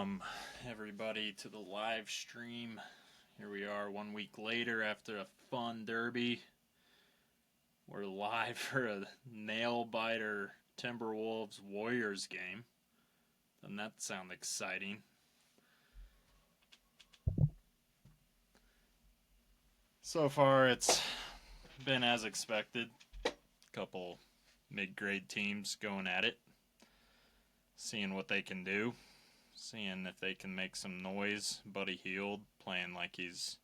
Welcome, everybody, to the live stream. Here we are 1 week later after a fun derby. We're live for a nail-biter Timberwolves Warriors game. Doesn't that sound exciting? So far, it's been as expected. A couple mid-grade teams going at it, seeing what they can do. Seeing if they can make some noise. Buddy Hield playing like he's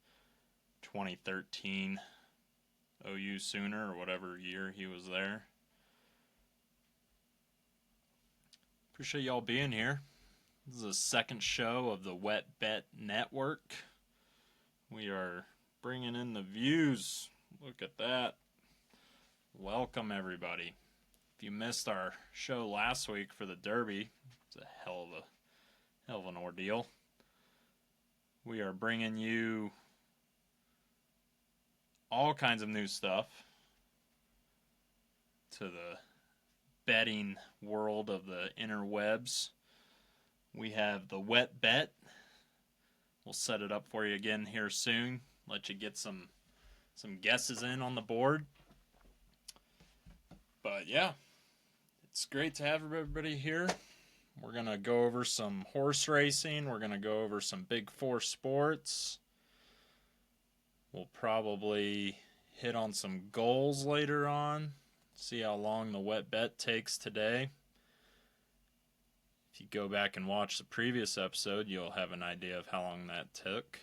2013 OU Sooner or whatever year he was there. Appreciate y'all being here. This is the second show of the Wet Bet Network. We are bringing in the views. Look at that. Welcome, everybody. If you missed our show last week for the Derby, it's a hell of an ordeal. We are bringing you all kinds of new stuff to the betting world of the interwebs. We have the Wet Bet. We'll set it up for you again here soon. Let you get some guesses in on the board. But yeah, it's great to have everybody here. We're going to go over some horse racing. We're going to go over some Big Four sports. We'll probably hit on some goals later on. See how long the Wet Bet takes today. If you go back and watch the previous episode, you'll have an idea of how long that took.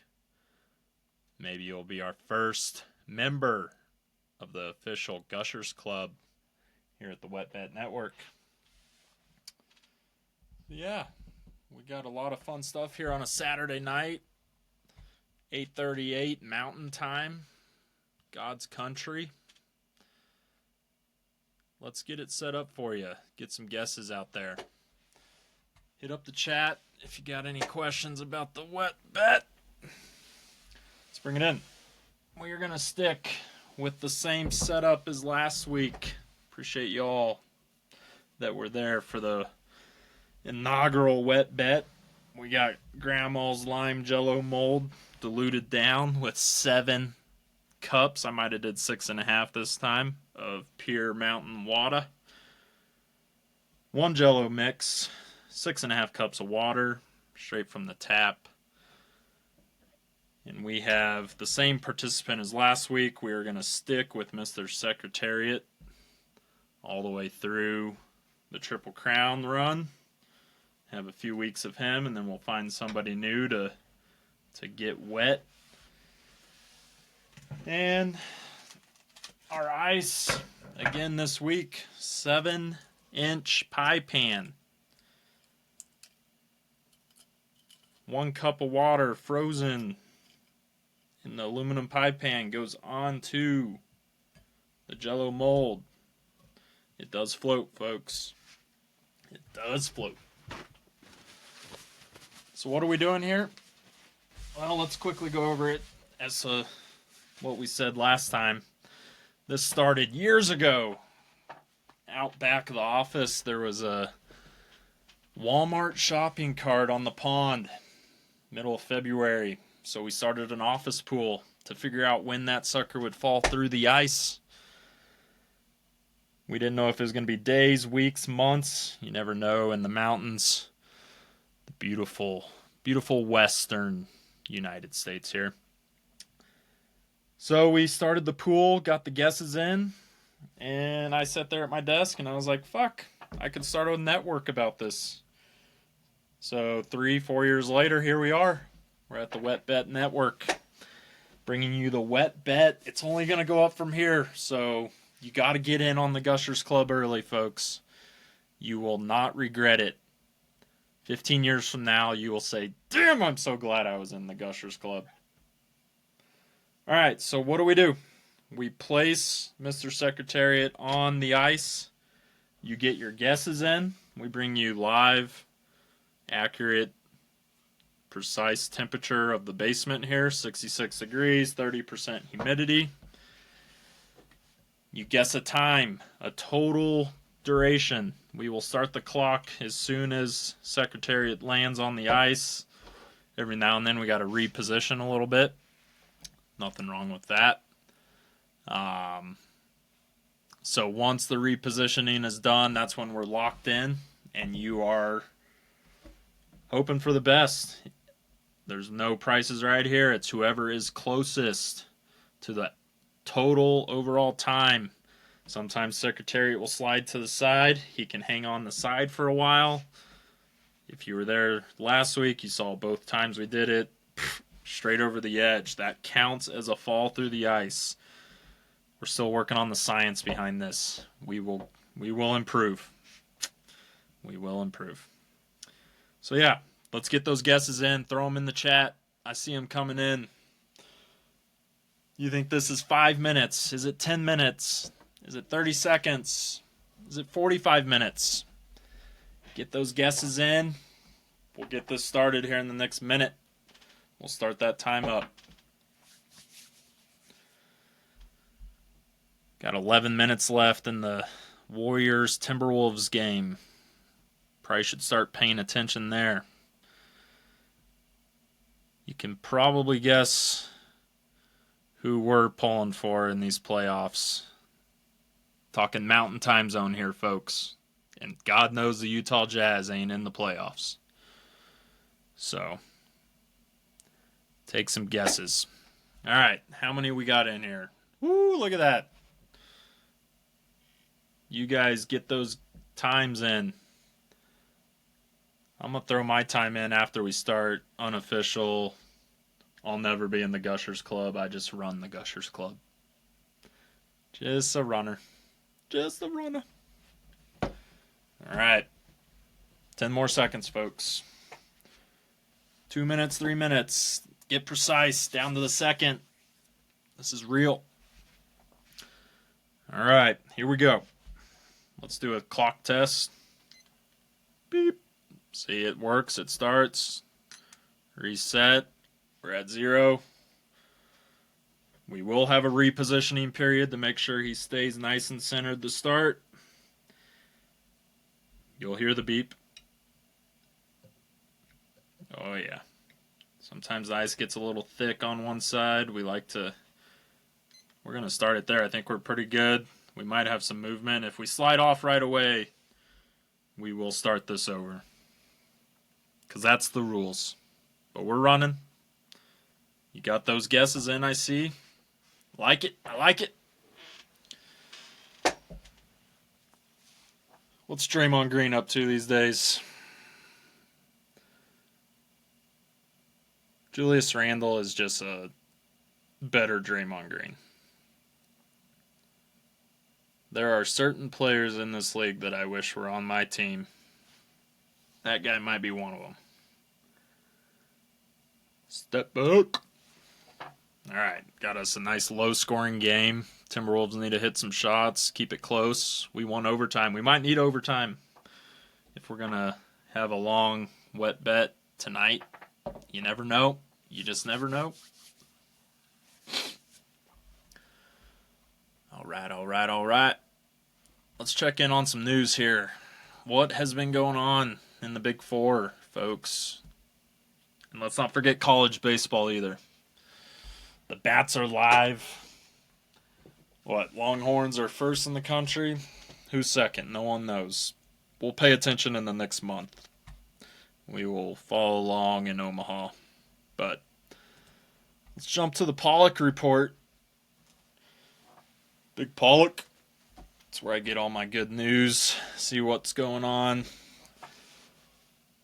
Maybe you'll be our first member of the official Gushers Club here at the Wet Bet Network. Yeah, we got a lot of fun stuff here on a Saturday night, 8:38 Mountain Time, God's country. Let's get it set up for you. Get some guesses out there. Hit up the chat if you got any questions about the Wet Bet. Let's bring it in. We are going to stick with the same setup as last week. Appreciate y'all that were there for the inaugural Wet Bet. We got Grandma's lime jello mold diluted down with 7 cups. I might have did 6.5 this time of pure mountain water. 1 jello mix, 6.5 cups of water straight from the tap. And we have the same participant as last week. We are going to stick with Mr. Secretariat all the way through the Triple Crown run. Have a few weeks of him, and then we'll find somebody new to get wet. And our ice, again this week, 7-inch pie pan. 1 cup of water frozen in the aluminum pie pan goes onto the jello mold. It does float, folks. It does float. So what are we doing here? Well, let's quickly go over it as what we said last time. This started years ago. Out back of the office, there was a Walmart shopping cart on the pond, middle of February. So we started an office pool to figure out when that sucker would fall through the ice. We didn't know if it was going to be days, weeks, months. You never know in the mountains. The beautiful, beautiful western United States here. So we started the pool, got the guesses in, and I sat there at my desk and I was like, fuck, I could start a network about this. So 3-4 years later, here we are. We're at the Wet Bet Network, bringing you the Wet Bet. It's only going to go up from here, so you got to get in on the Gushers Club early, folks. You will not regret it. 15 years from now, you will say, damn, I'm so glad I was in the Gushers Club. All right, so what do? We place Mr. Secretariat on the ice. You get your guesses in. We bring you live, accurate, precise temperature of the basement here, 66 degrees, 30% humidity. You guess a time, a total duration. We will start the clock as soon as Secretariat lands on the ice. Every now and then we got to reposition a little bit. Nothing wrong with that. Um, so once the repositioning is done, that's when we're locked in, and you are hoping for the best. There's no prices right here. It's whoever is closest to the total overall time. Sometimes Secretariat will slide to the side. He can hang on the side for a while. If you were there last week, you saw both times we did it. Straight over the edge. That counts as a fall through the ice. We're still working on the science behind this. We will improve. We will improve. So yeah, let's get those guesses in. Throw them in the chat. I see them coming in. You think this is 5 minutes? Is it 10 minutes? Is it 30 seconds? Is it 45 minutes? Get those guesses in. We'll get this started here in the next minute. We'll start that time up. Got 11 minutes left in the Warriors Timberwolves game. Probably should start paying attention there. You can probably guess who we're pulling for in these playoffs. Talking Mountain Time Zone here, folks. And God knows the Utah Jazz ain't in the playoffs. So, take some guesses. All right, how many we got in here? Woo, look at that. You guys get those times in. I'm going to throw my time in after we start. Unofficial. I'll never be in the Gushers Club. I just run the Gushers Club. Just a runner. Just a runner. All right. 10 more seconds, folks. 2 minutes, 3 minutes. Get precise. Down to the second. This is real. All right. Here we go. Let's do a clock test. Beep. See, it works. It starts. Reset. We're at 0. We will have a repositioning period to make sure he stays nice and centered to start. You'll hear the beep. Oh, yeah. Sometimes the ice gets a little thick on one side. We're going to start it there. I think we're pretty good. We might have some movement. If we slide off right away, we will start this over. Because that's the rules. But we're running. You got those guesses in, I see. Like it. I like it. What's Draymond Green up to these days? Julius Randle is just a better Draymond Green. There are certain players in this league that I wish were on my team. That guy might be one of them. Step back. All right, got us a nice low-scoring game. Timberwolves need to hit some shots, keep it close. We won overtime. We might need overtime if we're going to have a long, wet bet tonight. You never know. You just never know. All right. Let's check in on some news here. What has been going on in the Big Four, folks? And let's not forget college baseball either. The Bats are live. What, Longhorns are first in the country? Who's second? No one knows. We'll pay attention in the next month. We will follow along in Omaha. But let's jump to the Pollock report. Big Pollock. That's where I get all my good news. See what's going on.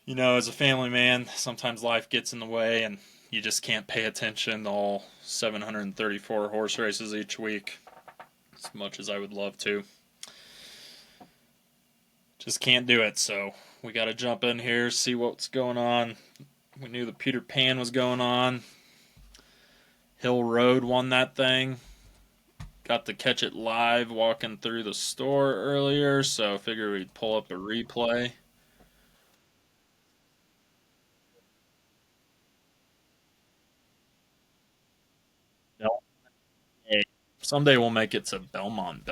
You know, as a family man, sometimes life gets in the way and you just can't pay attention to all 734 horse races each week. As much as I would love to. Just can't do it, so we got to jump in here, see what's going on. We knew the Peter Pan was going on. Hill Road won that thing. Got to catch it live walking through the store earlier, so I figured we'd pull up a replay. Someday we'll make it to Belmont.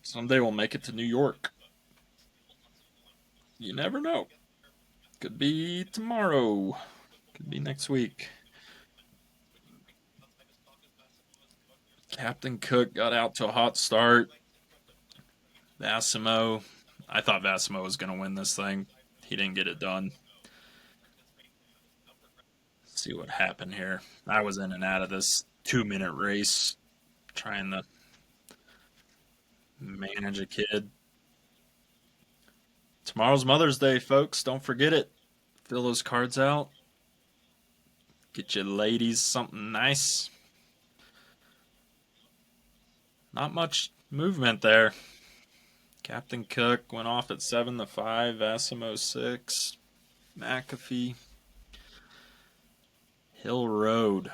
Someday we'll make it to New York. You never know. Could be tomorrow. Could be next week. Captain Cook got out to a hot start. Vassimo. I thought Vassimo was going to win this thing. He didn't get it done. Let's see what happened here. I was in and out of this 2 minute race trying to manage a kid. Tomorrow's Mother's Day, folks. Don't forget it. Fill those cards out. Get your ladies something nice. Not much movement there. Captain Cook went off at 7-5. Vassimo 6. McAfee. Hill Road.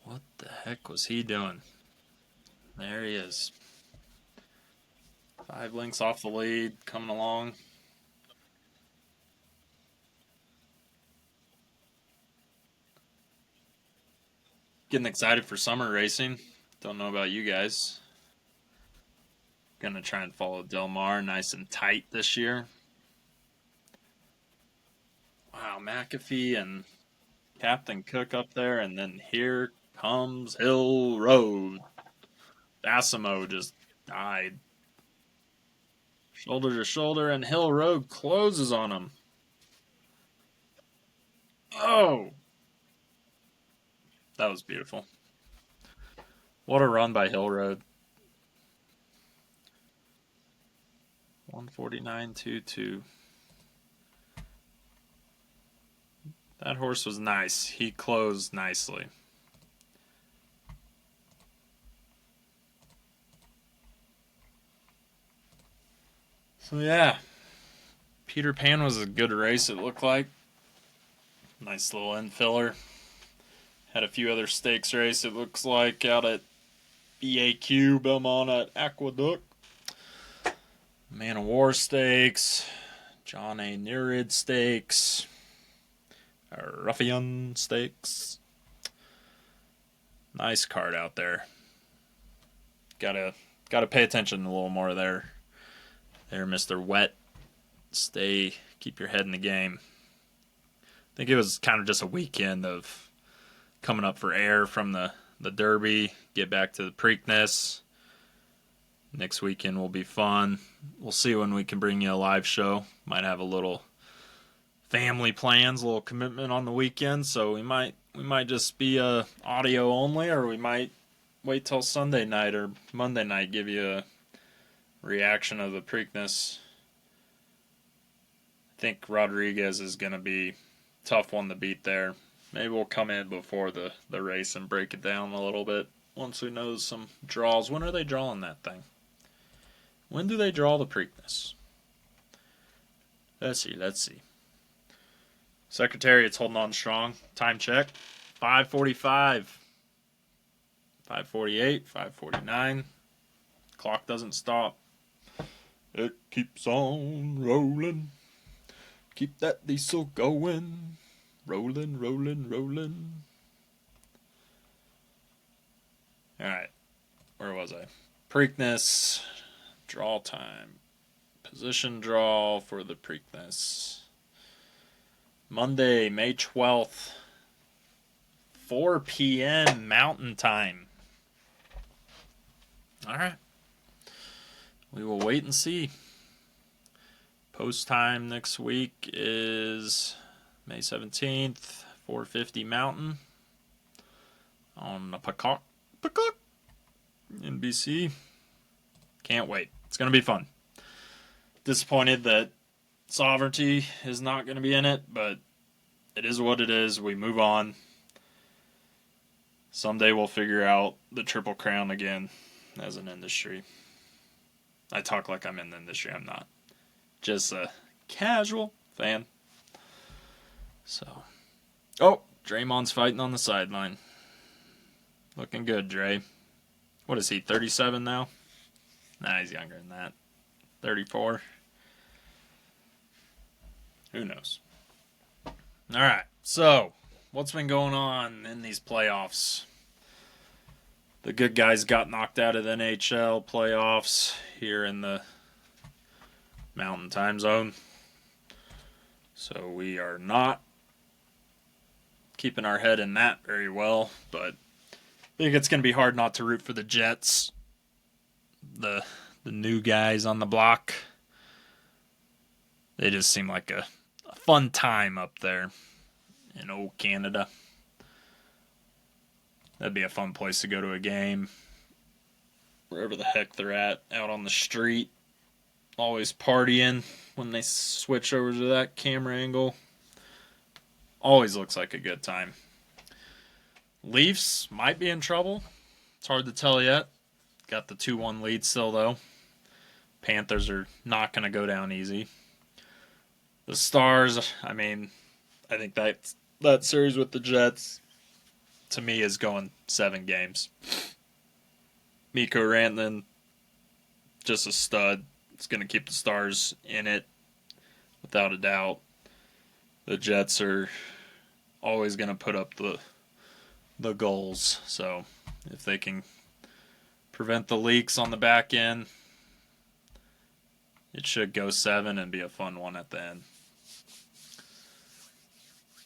What the heck was he doing? There he is. 5 links off the lead, coming along. Getting excited for summer racing. Don't know about you guys. Gonna try and follow Del Mar nice and tight this year. Wow, McAfee and Captain Cook up there, and then here comes Hill Road. Bassimo just died. Shoulder to shoulder, and Hill Road closes on him. Oh, that was beautiful. What a run by Hill Road. 149.22. That horse was nice. He closed nicely. So yeah, Peter Pan was a good race, it looked like. Nice little end filler. Had a few other stakes race, it looks like, out at BAQ, Belmont at Aqueduct. Man of War Stakes. John A. Nerid Stakes. Ruffian Stakes. Nice card out there. Gotta pay attention a little more there. There, Mr. Wet. Keep your head in the game. I think it was kind of just a weekend of coming up for air from the Derby, get back to the Preakness. Next weekend will be fun. We'll see when we can bring you a live show. Might have a little family plans, a little commitment on the weekend, so we might just be audio only, or we might wait till Sunday night or Monday night, give you a reaction of the Preakness. I think Rodriguez is going to be a tough one to beat there. Maybe we'll come in before the race and break it down a little bit once we know some draws. When are they drawing that thing? When do they draw the Preakness? Let's see. Secretariat's holding on strong. Time check. 5:45. 5:48. 5:49. Clock doesn't stop. It keeps on rolling. Keep that diesel going. Rolling. Alright. Where was I? Preakness. Draw time. Position draw for the Preakness. Monday, May 12th. 4 p.m. Mountain Time. Alright. We will wait and see. Post time next week is May 17th, 4:50 Mountain on the Peacock NBC. Can't wait. It's going to be fun. Disappointed that Sovereignty is not going to be in it, but it is what it is. We move on. Someday we'll figure out the Triple Crown again as an industry. I talk like I'm in the industry. I'm not. Just a casual fan. So, Draymond's fighting on the sideline. Looking good, Dre. What is he, 37 now? Nah, he's younger than that. 34. Who knows? Alright, so, what's been going on in these playoffs? The good guys got knocked out of the NHL playoffs here in the Mountain Time Zone. So we are not keeping our head in that very well, but I think it's going to be hard not to root for the Jets. The new guys on the block. They just seem like a fun time up there in old Canada. That'd be a fun place to go to a game. Wherever the heck they're at, out on the street. Always partying when they switch over to that camera angle. Always looks like a good time. Leafs might be in trouble. It's hard to tell yet. Got the 2-1 lead still, though. Panthers are not going to go down easy. The Stars, I think that series with the Jets, to me, is going 7 games. Mikko Rantanen, just a stud. It's going to keep the Stars in it, without a doubt. The Jets are always going to put up the goals. So if they can prevent the leaks on the back end, it should go 7 and be a fun one at the end.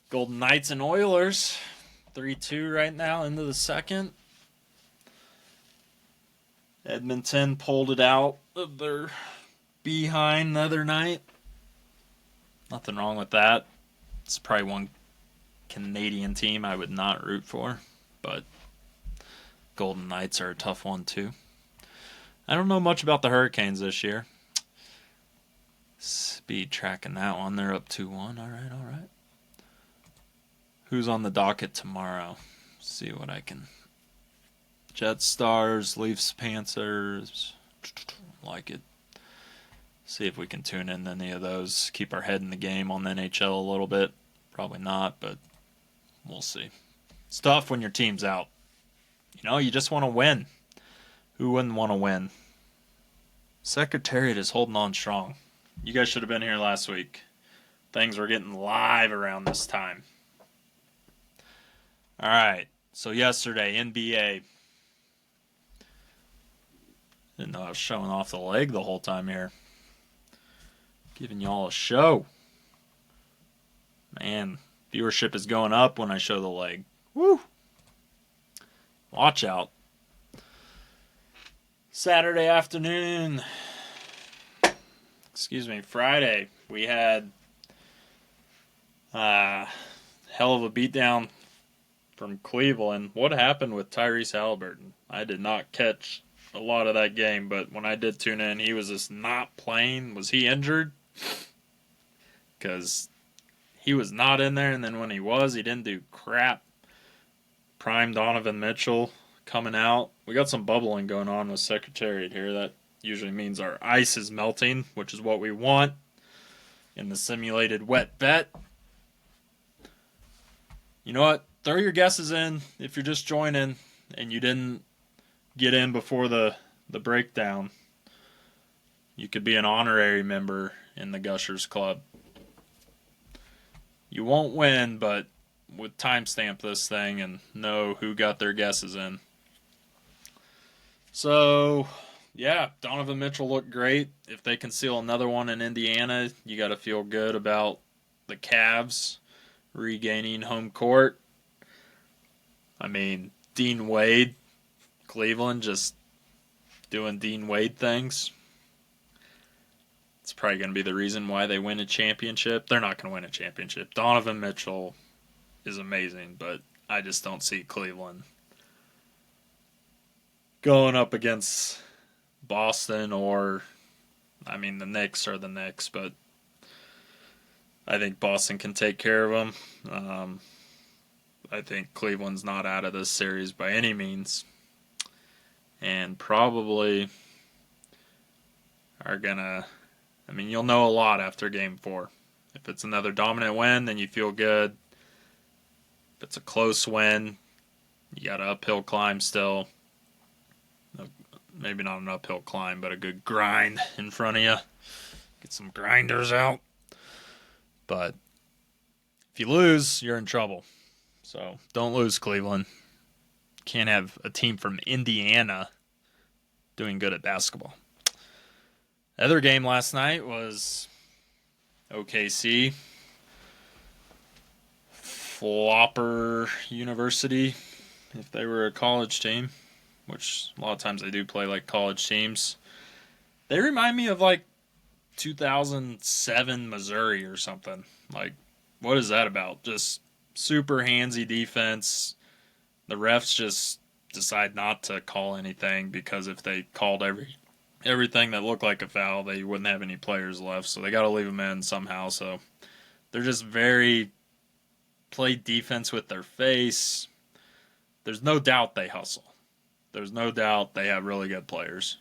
Golden Knights and Oilers, 3-2 right now into the second. Edmonton pulled it out of their behind the other night. Nothing wrong with that. It's probably one Canadian team I would not root for, but Golden Knights are a tough one too. I don't know much about the Hurricanes this year. Speed tracking that one. They're up 2-1. All right. Who's on the docket tomorrow? See what I can. Jets, Stars, Leafs, Panthers. Like it. See if we can tune in any of those. Keep our head in the game on the NHL a little bit. Probably not, but we'll see. It's tough when your team's out. You just want to win. Who wouldn't want to win? Secretariat is holding on strong. You guys should have been here last week. Things were getting live around this time. All right. So yesterday, NBA. Didn't know I was showing off the leg the whole time here. Giving y'all a show. Man, viewership is going up when I show the leg. Woo! Watch out. Saturday afternoon. Friday. We had hell of a beatdown from Cleveland. What happened with Tyrese Halliburton? I did not catch a lot of that game, but when I did tune in, he was just not playing. Was he injured? Because he was not in there, and then when he was, he didn't do crap. Prime Donovan Mitchell coming out. We got some bubbling going on with Secretariat here. That usually means our ice is melting, which is what we want in the simulated wet bet. You know what? Throw your guesses in if you're just joining and you didn't get in before the breakdown. You could be an honorary member in the Gushers Club. You won't win, but would timestamp this thing and know who got their guesses in. So, yeah, Donovan Mitchell looked great. If they can seal another one in Indiana, you got to feel good about the Cavs regaining home court. Dean Wade, Cleveland just doing Dean Wade things. It's probably going to be the reason why they win a championship. They're not going to win a championship. Donovan Mitchell is amazing, but I just don't see Cleveland going up against Boston or, the Knicks are the Knicks, but I think Boston can take care of them. I think Cleveland's not out of this series by any means, and probably are going to, you'll know a lot after Game 4. If it's another dominant win, then you feel good. If it's a close win, you got an uphill climb still. Maybe not an uphill climb, but a good grind in front of you. Get some grinders out. But if you lose, you're in trouble. So don't lose, Cleveland. Can't have a team from Indiana doing good at basketball. Other game last night was OKC Flopper University, if they were a college team, which a lot of times they do play like college teams. They remind me of like 2007 Missouri or something. Like, what is that about? Just super handsy defense. The refs just decide not to call anything because if they called everything that looked like a foul, they wouldn't have any players left. So they got to leave them in somehow. So they're just very play defense with their face. There's no doubt they hustle. There's no doubt they have really good players.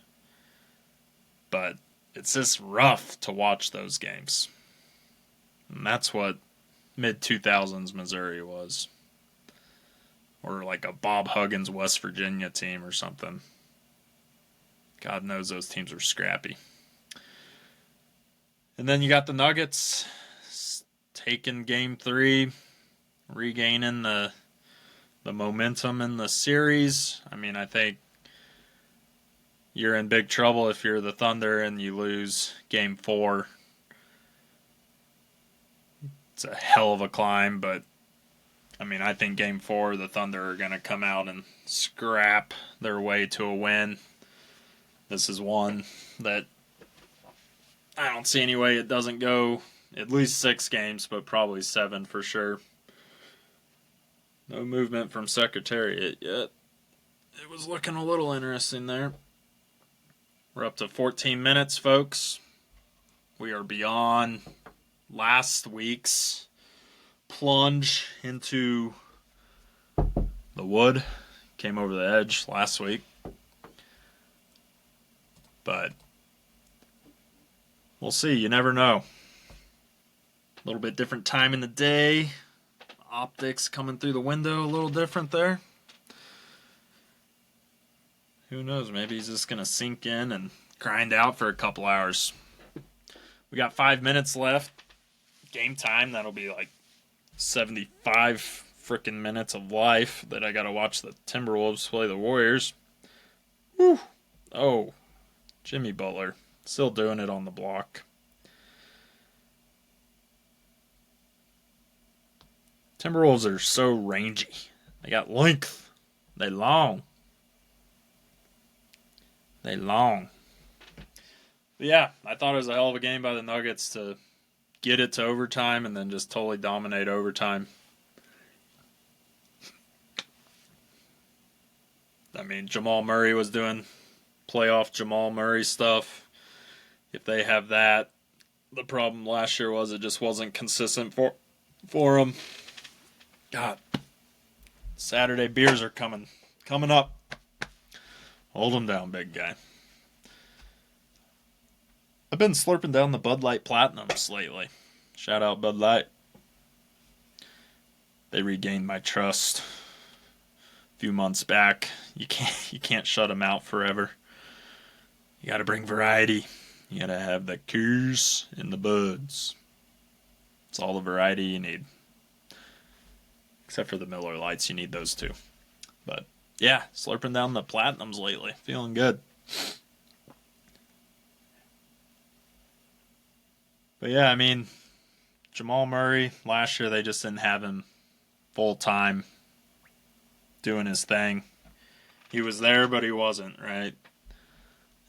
But it's just rough to watch those games. And that's what mid 2000s Missouri was. Or like a Bob Huggins West Virginia team or something. God knows those teams are scrappy. And then you got the Nuggets taking game 3, regaining the momentum in the series. I mean, I think you're in big trouble if you're the Thunder and you lose game 4. It's a hell of a climb, but I mean, I think game 4, the Thunder are going to come out and scrap their way to a win. This is one that I don't see any way it doesn't go at least 6 games, but probably 7 for sure. No movement from Secretariat yet. It was looking a little interesting there. We're up to 14 minutes, folks. We are beyond last week's plunge into the wood. Came over the edge last week. But we'll see. You never know. A little bit different time in the day. Optics coming through the window a little different there. Who knows? Maybe he's just going to sink in and grind out for a couple hours. We got 5 minutes left. Game time. That'll be like 75 freaking minutes of life that I got to watch the Timberwolves play the Warriors. Whew. Oh, Jimmy Butler. Still doing it on the block. Timberwolves are so rangy. They got length. They long. But yeah, I thought it was a hell of a game by the Nuggets to get it to overtime and then just totally dominate overtime. I mean, Jamal Murray was doing playoff Jamal Murray stuff. If they have that, the problem last year was it just wasn't consistent for them. God, Saturday beers are coming up. Hold them down, big guy. I've been slurping down the Bud Light Platinums lately. Shout out Bud Light. They regained my trust a few months back. You can't shut them out forever. You got to bring variety. You got to have the keys in the buds. It's all the variety you need. Except for the Miller Lights, you need those too. But yeah, slurping down the Platinums lately. Feeling good. But yeah, I mean, Jamal Murray, last year they just didn't have him full time doing his thing. He was there, but he wasn't, right?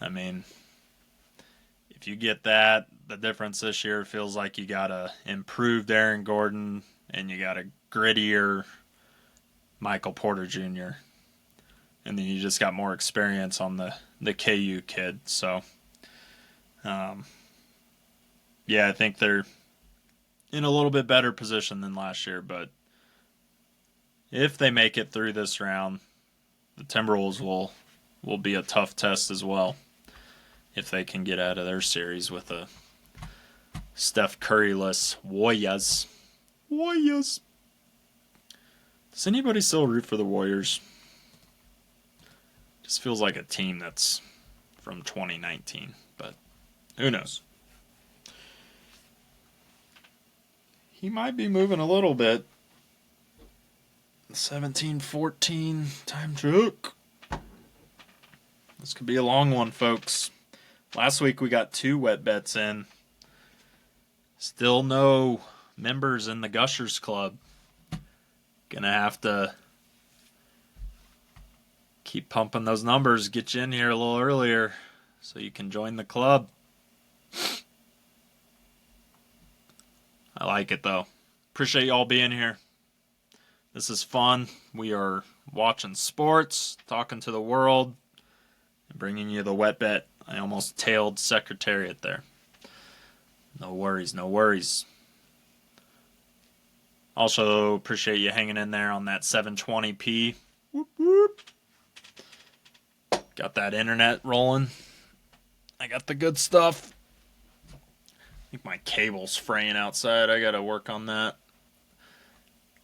I mean, if you get that, the difference this year feels like you got a improved Aaron Gordon and you got a grittier Michael Porter Jr. And then you just got more experience on the KU kid. So, yeah, I think they're in a little bit better position than last year. But if they make it through this round, the Timberwolves will be a tough test as well. If they can get out of their series with a Steph Curry-less Warriors. Does anybody still root for the Warriors? Just feels like a team that's from 2019, but who knows? He might be moving a little bit. 17-14 time check. This could be a long one, folks. Last week we got 2 wet bets in. Still no members in the Gushers Club. Gonna have to keep pumping those numbers, get you in here a little earlier so you can join the club. I like it though. Appreciate y'all being here. This is fun. We are watching sports, talking to the world, and bringing you the wet bet. I almost tailed Secretariat there. No worries, no worries. Also appreciate you hanging in there on that 720p. Whoop, whoop. Got that internet rolling. I got the good stuff. I think my cable's fraying outside. I gotta work on that.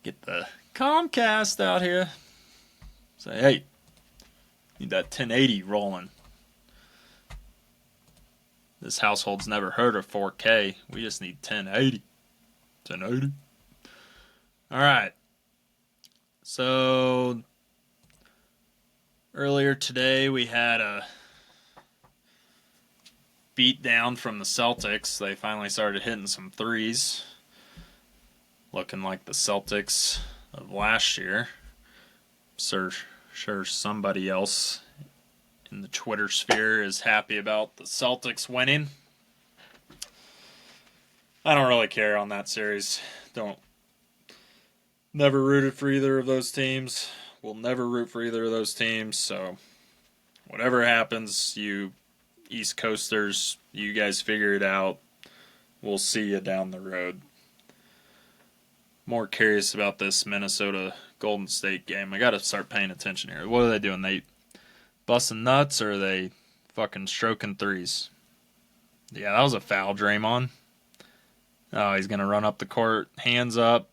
Get the Comcast out here. Say, hey, need that 1080 rolling. This household's never heard of 4K. We just need 1080. 1080. Alright. So, earlier today we had a beat down from the Celtics. They finally started hitting some threes. Looking like the Celtics of last year. Sure somebody else in the Twitter sphere is happy about the Celtics winning. I don't really care on that series. Never rooted for either of those teams. Will never root for either of those teams. So whatever happens, you East Coasters, you guys figure it out. We'll see you down the road. More curious about this Minnesota Golden State game. I got to start paying attention here. What are they doing? They busting nuts or are they fucking stroking threes? Yeah, that was a foul, Draymond. Oh, he's going to run up the court. Hands up.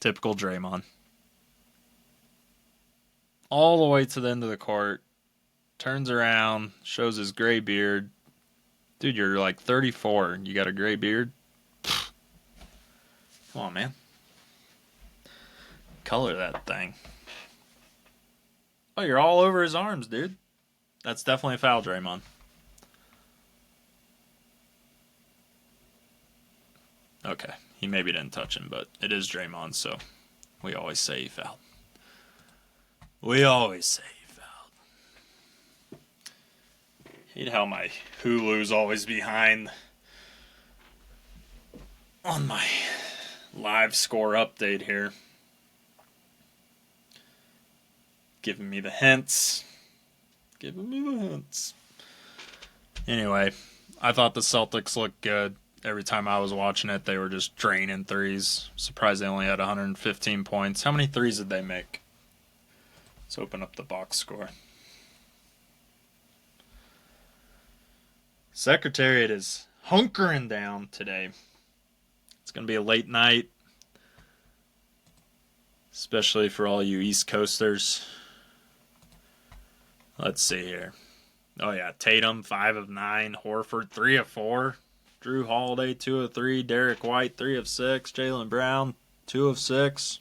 Typical Draymond. All the way to the end of the court. Turns around. Shows his gray beard. Dude, you're like 34 and you got a gray beard? Come on, man. Color that thing. Oh, you're all over his arms, dude. That's definitely a foul, Draymond. Okay, he maybe didn't touch him, but it is Draymond, so we always say he fouled. We always say he fouled. Hate how my Hulu's always behind on my live score update here. Giving me the hints. Anyway, I thought the Celtics looked good. Every time I was watching it, they were just draining threes. Surprised they only had 115 points. How many threes did they make? Let's open up the box score. Secretariat is hunkering down today. It's going to be a late night, especially for all you East Coasters. Let's see here. Oh, yeah. Tatum, 5 of 9. Horford, 3 of 4. Drew Holiday, 2 of 3. Derek White, 3 of 6. Jaylen Brown, 2 of 6.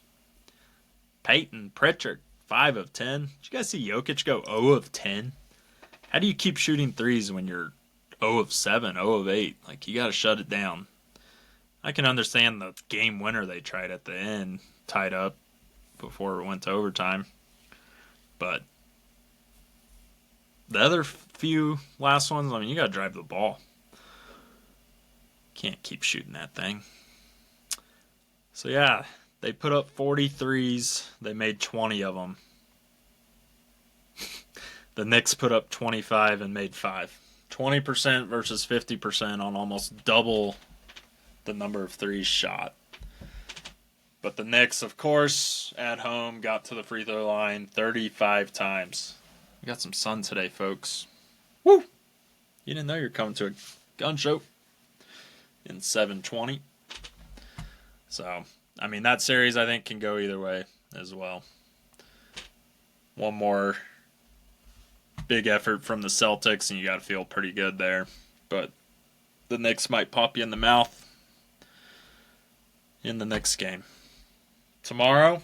Peyton Pritchard, 5 of 10. Did you guys see Jokic go 0 of 10? How do you keep shooting threes when you're 0 of 7, 0 of 8? Like, you got to shut it down. I can understand the game winner they tried at the end, tied up before it went to overtime. But the other few last ones, I mean, you got to drive the ball. Can't keep shooting that thing. So, yeah, they put up 43s. They made 20 of them. The Knicks put up 25 and made 5. 20% versus 50% on almost double the number of threes shot. But the Knicks, of course, at home, got to the free throw line 35 times. We got some sun today, folks. Woo! You didn't know you're coming to a gun show in 720. So, I mean, that series, I think, can go either way as well. One more big effort from the Celtics, and you got to feel pretty good there. But the Knicks might pop you in the mouth in the next game. Tomorrow,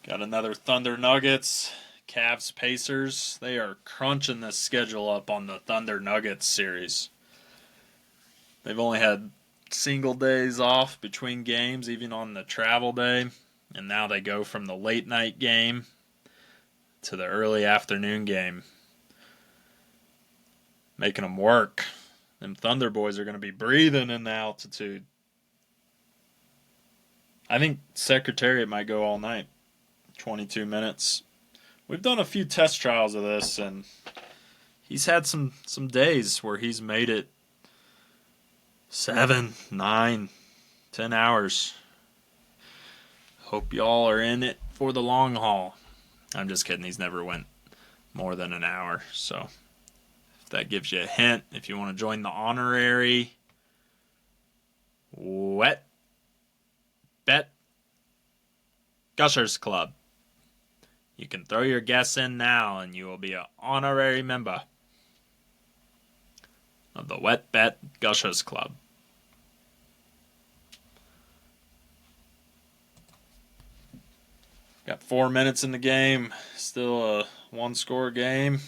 got another Thunder Nuggets Cavs Pacers. They are crunching this schedule up on the Thunder Nuggets series. They've only had single days off between games, even on the travel day. And now they go from the late night game to the early afternoon game. Making them work. Them Thunder boys are going to be breathing in the altitude. I think Secretariat might go all night. 22 minutes. We've done a few test trials of this, and he's had some days where he's made it 7, 9, 10 hours. Hope y'all are in it for the long haul. I'm just kidding. He's never went more than an hour. So if that gives you a hint, if you want to join the honorary Wet Bet Gushers Club, you can throw your guess in now and you will be an honorary member of the Wet Bet Gushers Club. Got 4 minutes in the game. Still a one-score game.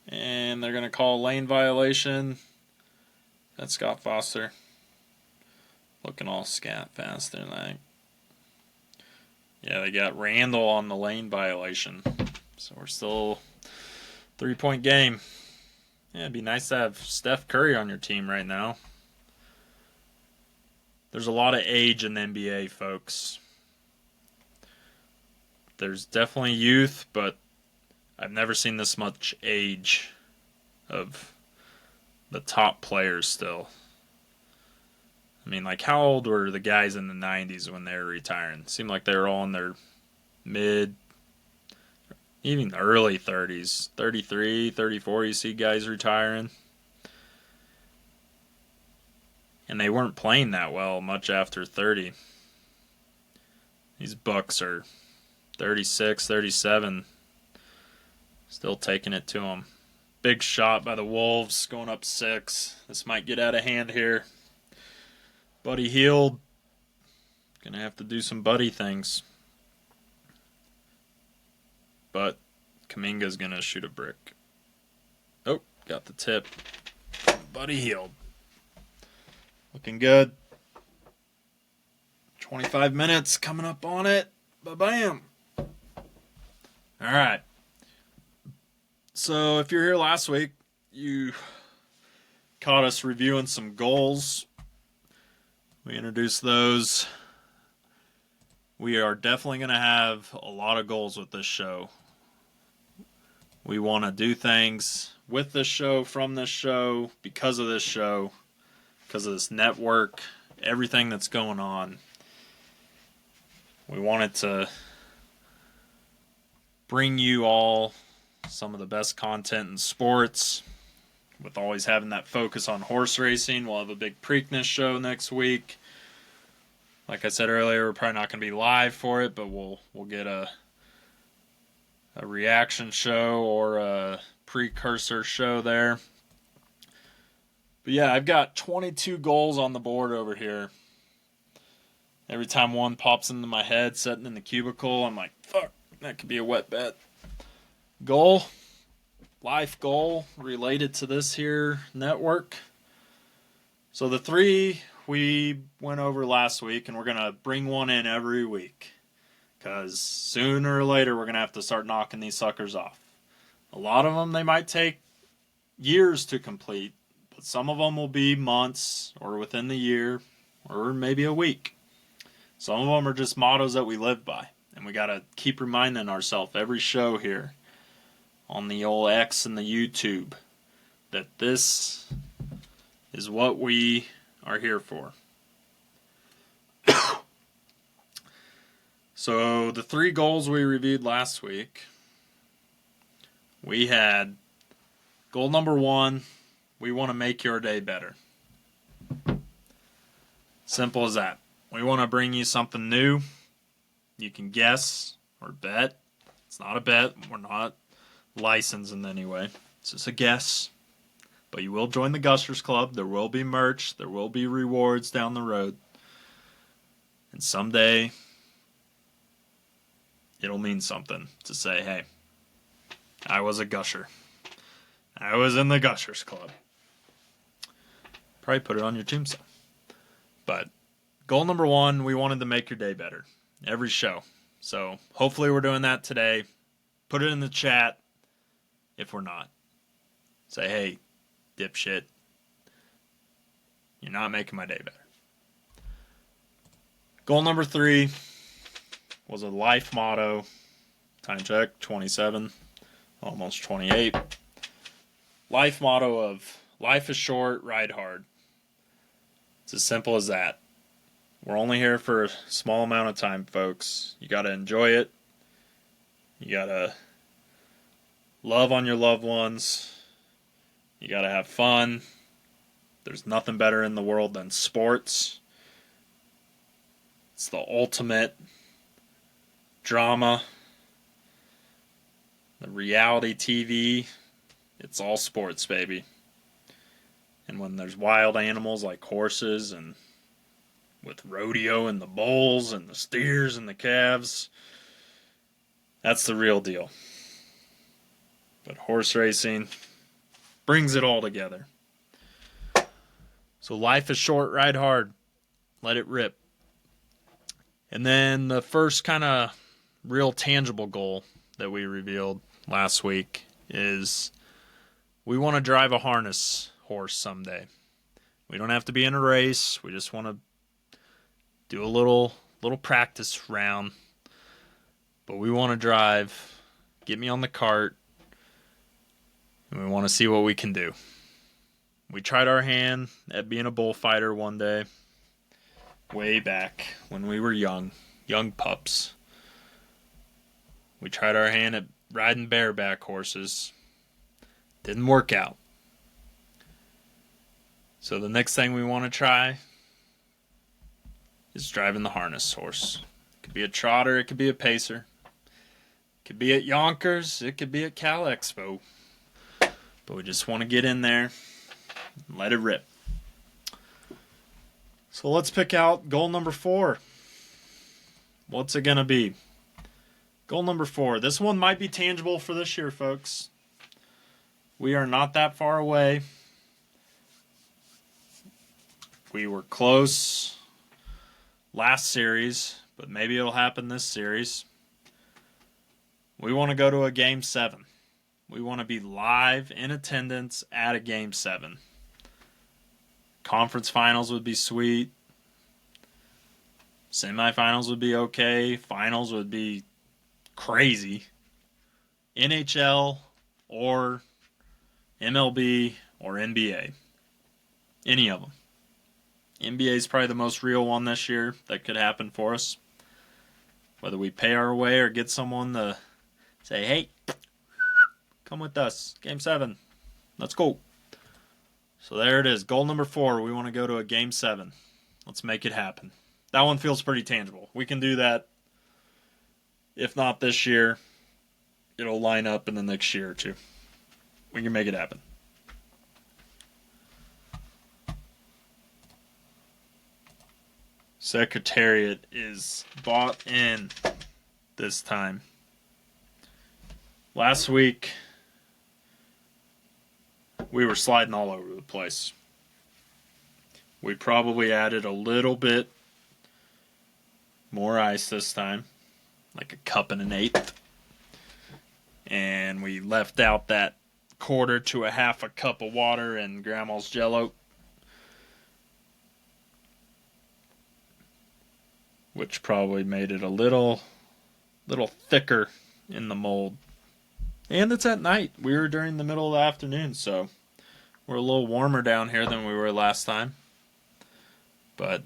And they're going to call a lane violation. That's Scott Foster. Looking all scat fast there. Like. Yeah, they got Randall on the lane violation. So we're still 3-point game. Yeah, it'd be nice to have Steph Curry on your team right now. There's a lot of age in the NBA, folks. There's definitely youth, but I've never seen this much age of the top players still. I mean, like, how old were the guys in the 90s when they were retiring? It seemed like they were all in their mid, even early 30s. 33, 34, you see guys retiring. And they weren't playing that well much after 30. These Bucks are 36, 37. Still taking it to them. Big shot by the Wolves, going up 6. This might get out of hand here. Buddy Hield. Gonna have to do some buddy things. But Kuminga's gonna shoot a brick. Oh, got the tip. Buddy Hield. Looking good. 25 minutes coming up on it. Ba-bam. Alright. So if you're here last week, you caught us reviewing some goals. We introduced those. We are definitely going to have a lot of goals with this show. We want to do things with this show, from this show, because of this show, because of this network, everything that's going on. We wanted to bring you all some of the best content in sports, with always having that focus on horse racing. We'll have a big Preakness show next week. Like I said earlier, we're probably not going to be live for it, but we'll get a reaction show or a precursor show there. But yeah, I've got 22 goals on the board over here. Every time one pops into my head, sitting in the cubicle, I'm like, fuck, that could be a wet bet. Goal, life goal related to this here network. So the 3 we went over last week, and we're going to bring one in every week. Because sooner or later, we're going to have to start knocking these suckers off. A lot of them, they might take years to complete. But some of them will be months, or within the year, or maybe a week. Some of them are just mottos that we live by. And we got to keep reminding ourselves every show here on the old X and the YouTube that this is what we are here for. So the 3 goals we reviewed last week, we had goal number 1, we want to make your day better. Simple as that. We want to bring you something new. You can guess or bet. It's not a bet. We're not licensed in any way. It's just a guess. But you will join the Gushers Club. There will be merch. There will be rewards down the road. And someday, it'll mean something to say, hey, I was a gusher. I was in the Gushers Club. Probably put it on your tombstone. But goal number 1, we wanted to make your day better. Every show. So hopefully we're doing that today. Put it in the chat if we're not. Say, hey, dipshit, you're not making my day better. Goal number 3 was a life motto. Time check, 27, almost 28. Life motto of life is short, ride hard. It's as simple as that. We're only here for a small amount of time, folks. You got to enjoy it. You got to love on your loved ones. You got to have fun. There's nothing better in the world than sports. It's the ultimate drama. The reality TV. It's all sports, baby. And when there's wild animals like horses and with rodeo and the bulls and the steers and the calves, that's the real deal. But horse racing brings it all together. So life is short, ride hard. Let it rip. And then the first kind of real tangible goal that we revealed last week is we want to drive a harness horse someday. We don't have to be in a race. We just want to do a little practice round. But we want to drive, get me on the cart, and we want to see what we can do. We tried our hand at being a bullfighter one day, way back when we were young pups. We tried our hand at riding bareback horses. Didn't work out. So the next thing we want to try is driving the harness horse. It could be a trotter, it could be a pacer. It could be at Yonkers, it could be at Cal Expo. But we just want to get in there and let it rip. So let's pick out goal number 4. What's it going to be? Goal number 4. This one might be tangible for this year, folks. We are not that far away. We were close last series, but maybe it'll happen this series. We want to go to a Game 7. We want to be live in attendance at a Game 7. Conference finals would be sweet. Semifinals would be okay. Finals would be crazy. NHL or MLB or NBA. Any of them. NBA is probably the most real one this year that could happen for us. Whether we pay our way or get someone to say, hey, come with us. Game 7. Let's go. So there it is. Goal number 4. We want to go to a Game 7. Let's make it happen. That one feels pretty tangible. We can do that. If not this year, it'll line up in the next year or two. We can make it happen. Secretariat is bought in this time. Last week, we were sliding all over the place. We probably added a little bit more ice this time, like a cup and an eighth. And we left out that quarter to a half a cup of water and Grandma's Jell-O, which probably made it a little thicker in the mold. And it's at night. We were during the middle of the afternoon, so we're a little warmer down here than we were last time. But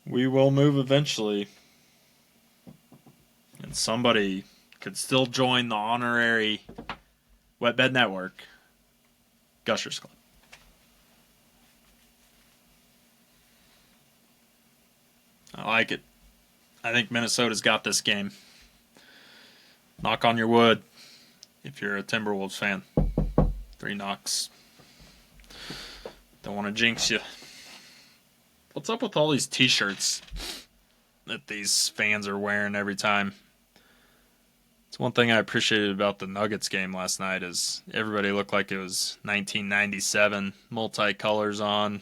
we will move eventually. And somebody could still join the honorary Wetbed Network Gushers Club. I like it. I think Minnesota's got this game. Knock on your wood if you're a Timberwolves fan. 3 knocks. Don't want to jinx you. What's up with all these t-shirts that these fans are wearing every time. It's one thing I appreciated about the Nuggets game last night is everybody looked like it was 1997, multicolors on.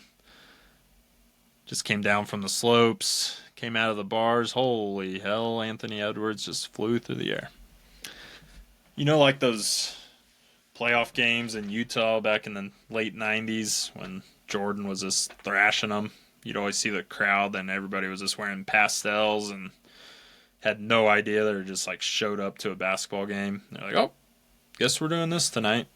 Just came down from the slopes, came out of the bars. Holy hell, Anthony Edwards just flew through the air. You know, like those playoff games in Utah back in the late 90s when Jordan was just thrashing them. You'd always see the crowd and everybody was just wearing pastels and had no idea. They just like showed up to a basketball game. They're like, oh, guess we're doing this tonight.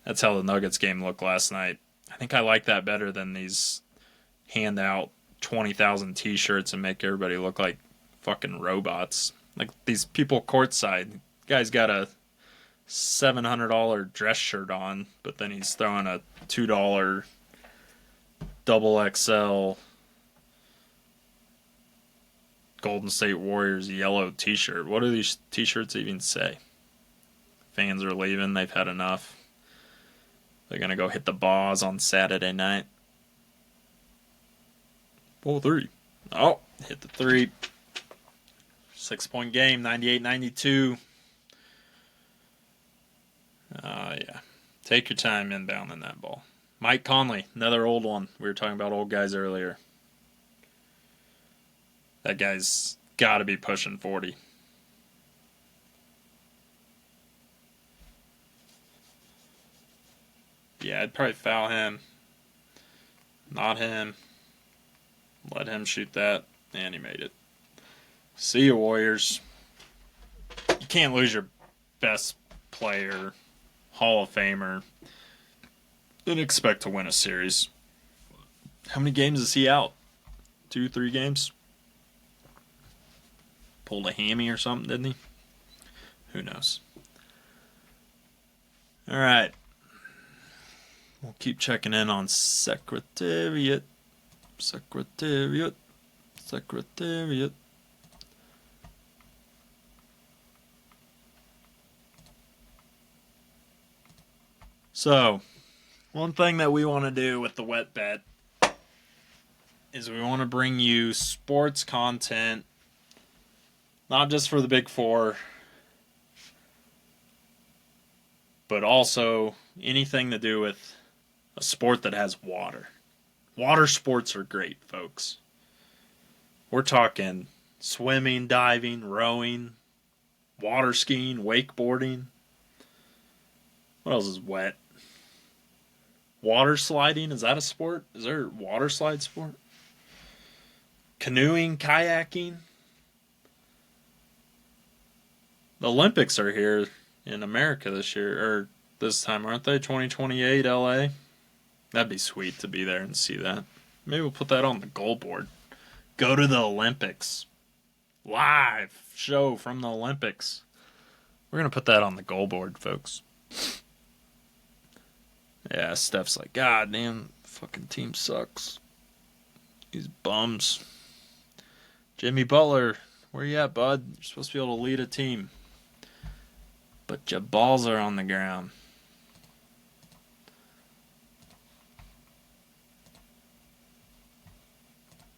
That's how the Nuggets game looked last night. I think I like that better than these hand out 20,000 t-shirts and make everybody look like fucking robots. Like these people courtside. Guy's got a $700 dress shirt on, but then he's throwing a $2 double XL Golden State Warriors yellow t-shirt. What do these t-shirts even say? Fans are leaving. They've had enough. They're going to go hit the bars on Saturday night. Pull 3. Oh, hit the 3. 6-point game, 98-92. Yeah. Take your time inbounding that ball. Mike Conley, another old one. We were talking about old guys earlier. That guy's got to be pushing 40. Yeah, I'd probably foul him. Not him. Let him shoot that. And he made it. See you, Warriors. You can't lose your best player, Hall of Famer, and expect to win a series. How many games is he out? 2, 3 games? Pulled a hammy or something, didn't he? Who knows? All right. We'll keep checking in on Secretariat. Secretariat. So, one thing that we want to do with the wet bet is we want to bring you sports content, not just for the Big Four, but also anything to do with a sport that has water. Water sports are great, folks. We're talking swimming, diving, rowing, water skiing, wakeboarding. What else is wet? Water sliding, is that a sport? Is there a water slide sport? Canoeing, kayaking. The Olympics are here in America this year, or this time, aren't they? 2028 LA. That'd be sweet to be there and see that. Maybe we'll put that on the goal board. Go to the Olympics. Live show from the Olympics. We're going to put that on the goal board, folks. Yeah, Steph's like, God damn, fucking team sucks. These bums. Jimmy Butler, where you at, bud? You're supposed to be able to lead a team. But your balls are on the ground.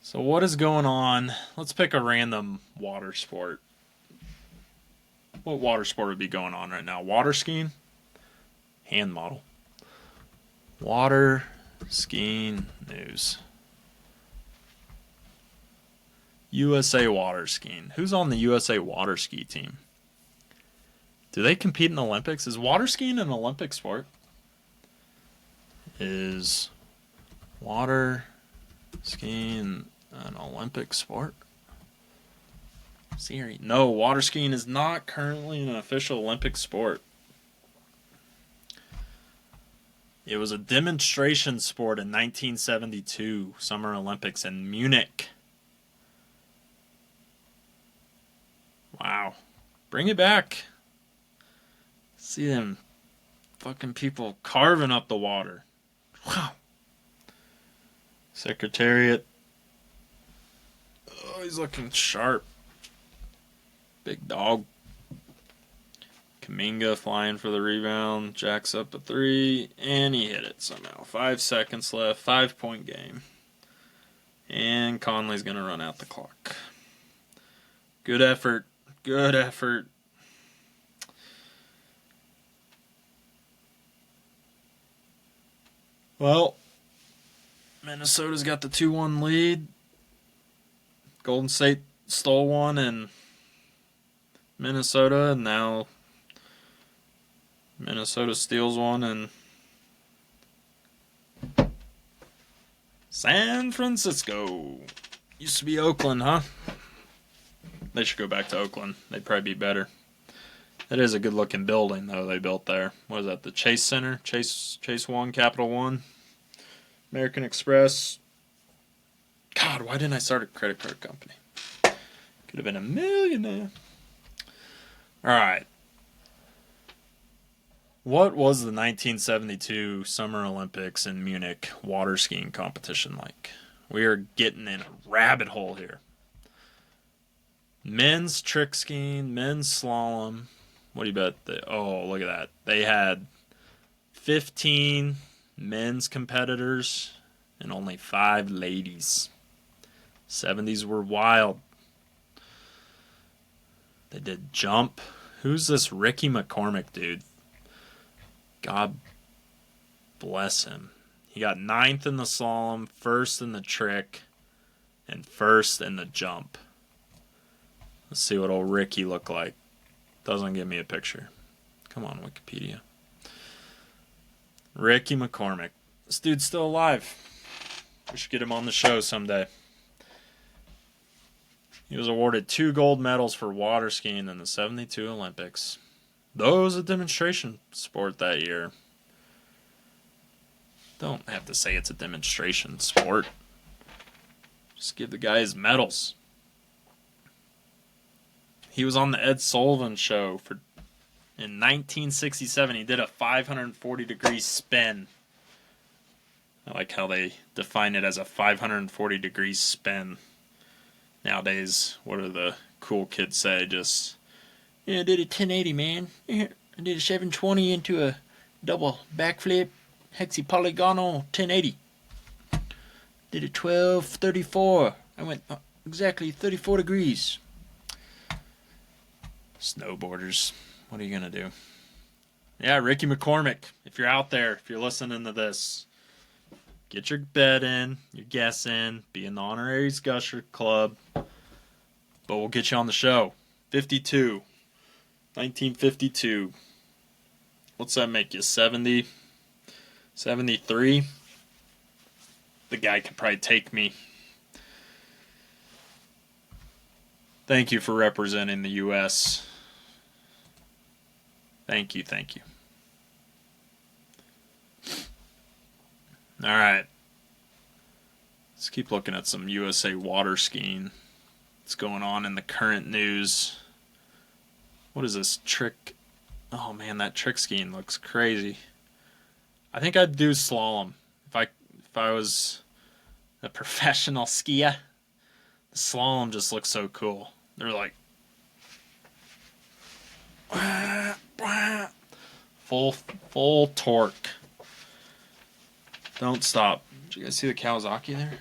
So what is going on? Let's pick a random water sport. What water sport would be going on right now? Water skiing? Hand model. Water skiing news. USA water skiing. Who's on the USA water ski team? Do they compete in the Olympics? Is water skiing an Olympic sport? Is water skiing an Olympic sport? Siri. No, water skiing is not currently an official Olympic sport. It was a demonstration sport in 1972 Summer Olympics in Munich. Wow. Bring it back. See them fucking people carving up the water. Wow. Secretariat. Oh, he's looking sharp. Big dog. Kuminga flying for the rebound. Jacks up a 3. And he hit it somehow. 5 seconds left. 5-point game. And Conley's going to run out the clock. Good effort. Good effort. Well, Minnesota's got the 2-1 lead. Golden State stole one in Minnesota, and now Minnesota steals one in San Francisco. Used to be Oakland, huh? They should go back to Oakland. They'd probably be better. That is a good-looking building, though, they built there. What is that, the Chase Center? Chase One, Capital One, American Express. God, why didn't I start a credit card company? Could have been a millionaire. All right. What was the 1972 Summer Olympics in Munich water skiing competition like? We are getting in a rabbit hole here. Men's trick skiing, men's slalom. What do you bet? Look at that. They had 15 men's competitors and only 5 ladies. 70s were wild. They did jump. Who's this Ricky McCormick dude? God bless him. He got 9th in the slalom, 1st in the trick, and 1st in the jump. Let's see what old Ricky looked like. Doesn't give me a picture. Come on, Wikipedia. Ricky McCormick. This dude's still alive. We should get him on the show someday. He was awarded 2 gold medals for water skiing in the 72 Olympics. Though it was a demonstration sport that year. Don't have to say it's a demonstration sport. Just give the guy his medals. He was on the Ed Sullivan Show in 1967. He did a 540-degree spin. I like how they define it as a 540-degree spin. Nowadays, what do the cool kids say? Just, I did a 1080, man. I did a 720 into a double backflip, hexapolygonal 1080. Did a 1234. I went exactly 34 degrees. Snowboarders. What are you going to do? Yeah, Ricky McCormick. If you're out there, if you're listening to this, get your bet in, your guess in, be in the Honoraries Gusher Club. But we'll get you on the show. 1952. What's that make you? 70? 73? The guy could probably take me. Thank you for representing the U.S. Thank you. All right. Let's keep looking at some USA water skiing. What's going on in the current news? What is this trick? Oh man, that trick skiing looks crazy. I think I'd do slalom. If I was a professional skier, the slalom just looks so cool. They're like full torque. Don't stop. Did you guys see the Kawasaki there?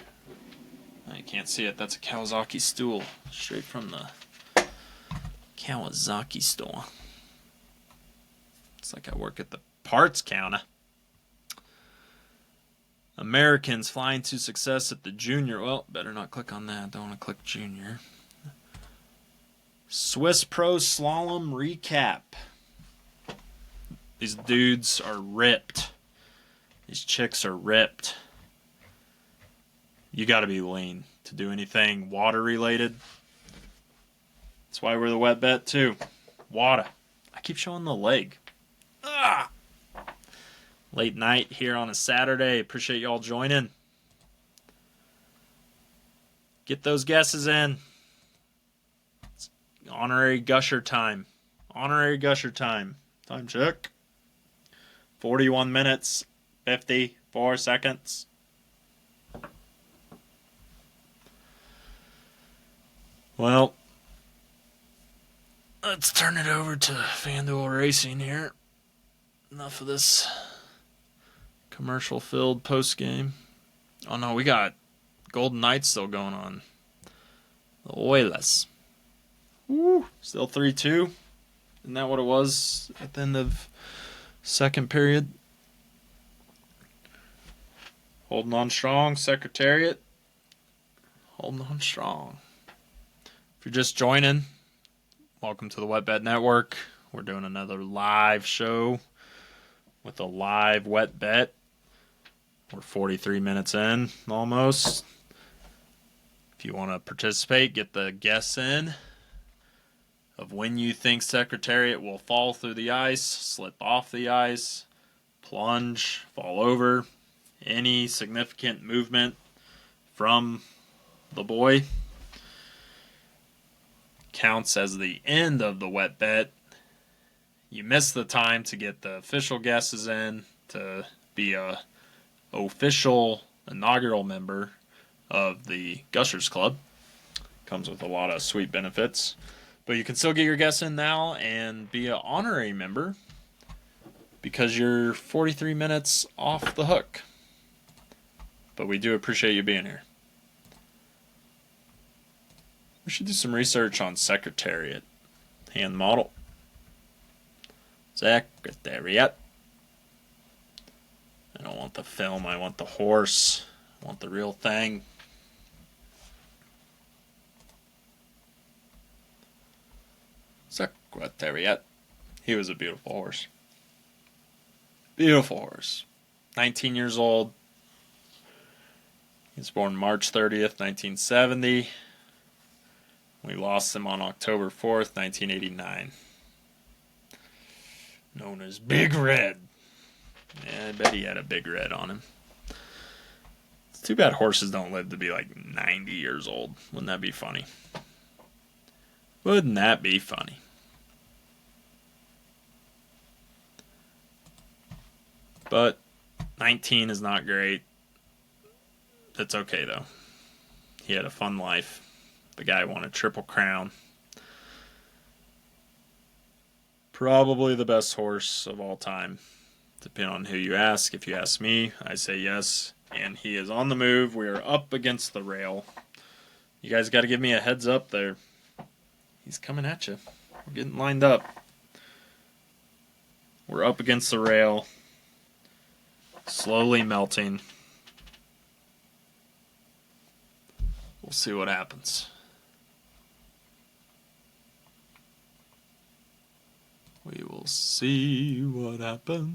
Oh, you can't see it. That's a Kawasaki stool. Straight from the Kawasaki store. It's like I work at the parts counter. Americans flying to success at the junior. Well, better not click on that. Don't want to click junior. Swiss Pro Slalom recap. These dudes are ripped. These chicks are ripped. You got to be lean to do anything water related. That's why we're the wet bet too. Water. I keep showing the leg. Late night here on a Saturday. Appreciate y'all joining. Get those guesses in. It's honorary gusher time. Honorary gusher time. Time check. 41 minutes, 54 seconds. Well, let's turn it over to FanDuel Racing here. Enough of this commercial-filled post-game. Oh no, we got Golden Knights still going on. The Oilers. Woo. Still 3-2. Isn't that what it was at the end of second period? Holding on strong, Secretariat. Holding on strong. If you're just joining, welcome to the Wet Bet Network. We're doing another live show with a live wet bet. We're 43 minutes in, almost. If you want to participate, get the guess in of when you think Secretariat will fall through the ice, slip off the ice, plunge, fall over. Any significant movement from the boy counts as the end of the wet bet. You miss the time to get the official guesses in to be a official inaugural member of the Gushers Club. Comes with a lot of sweet benefits. But you can still get your guess in now and be an honorary member because you're 43 minutes off the hook. But we do appreciate you being here. We should do some research on Secretariat. Hand model. Secretariat. I don't want the film. I want the horse. I want the real thing. Secretariat. He was a beautiful horse. Beautiful horse. 19 years old. He was born March 30th, 1970. We lost him on October 4th, 1989. Known as Big Red. Yeah, I bet he had a big red on him. It's too bad horses don't live to be like 90 years old. Wouldn't that be funny? Wouldn't that be funny? But 19 is not great. That's okay, though. He had a fun life. The guy won a Triple Crown. Probably the best horse of all time. Depending on who you ask. If you ask me, I say yes. And he is on the move. We are up against the rail. You guys got to give me a heads up there. He's coming at you. We're getting lined up. We're up against the rail. Slowly melting. We'll see what happens. We will see what happens.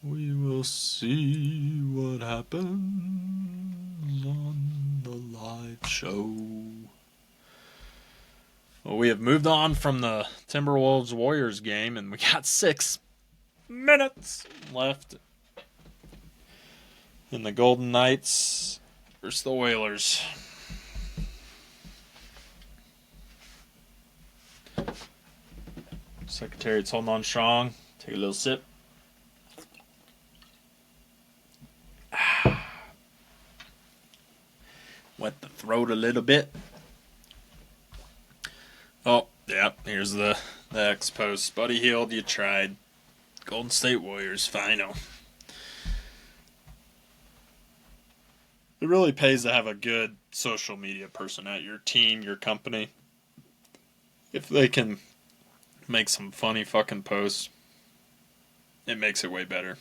We will see what happens on the live show. Well, we have moved on from the Timberwolves Warriors game, and we got 6 minutes left in the Golden Knights versus the Oilers. Secretariat's holding on strong. Take a little sip. Wet the throat a little bit. Oh, yeah, here's the X-Post. Buddy Hield, you tried. Golden State Warriors final. It really pays to have a good social media person at your team, your company. If they can make some funny fucking posts, it makes it way better.